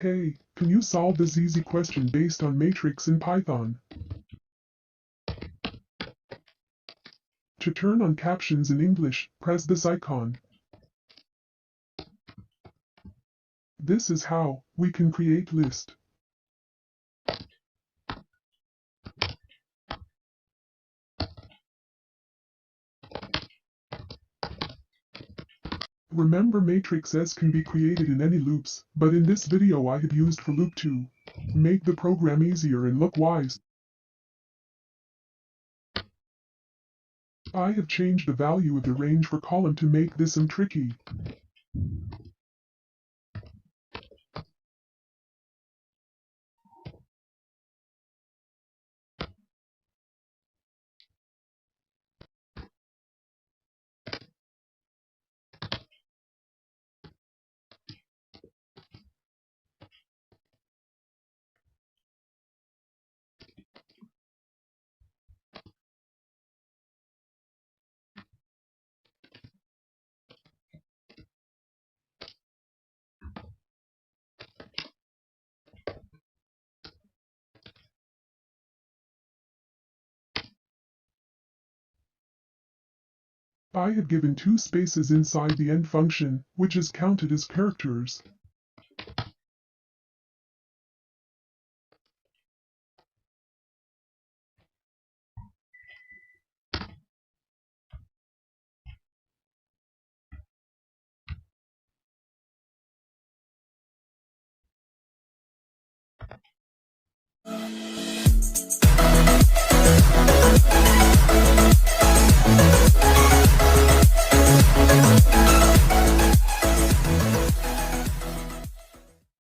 Hey, can you solve this easy question based on matrix in Python? To turn on captions in English, press this icon. This is how we can create list. Remember, matrix S can be created in any loops, but in this video I have used for loop 2. Make the program easier and look wise. I have changed the value of the range for column to make this tricky. I have given 2 spaces inside the end function, which is counted as characters.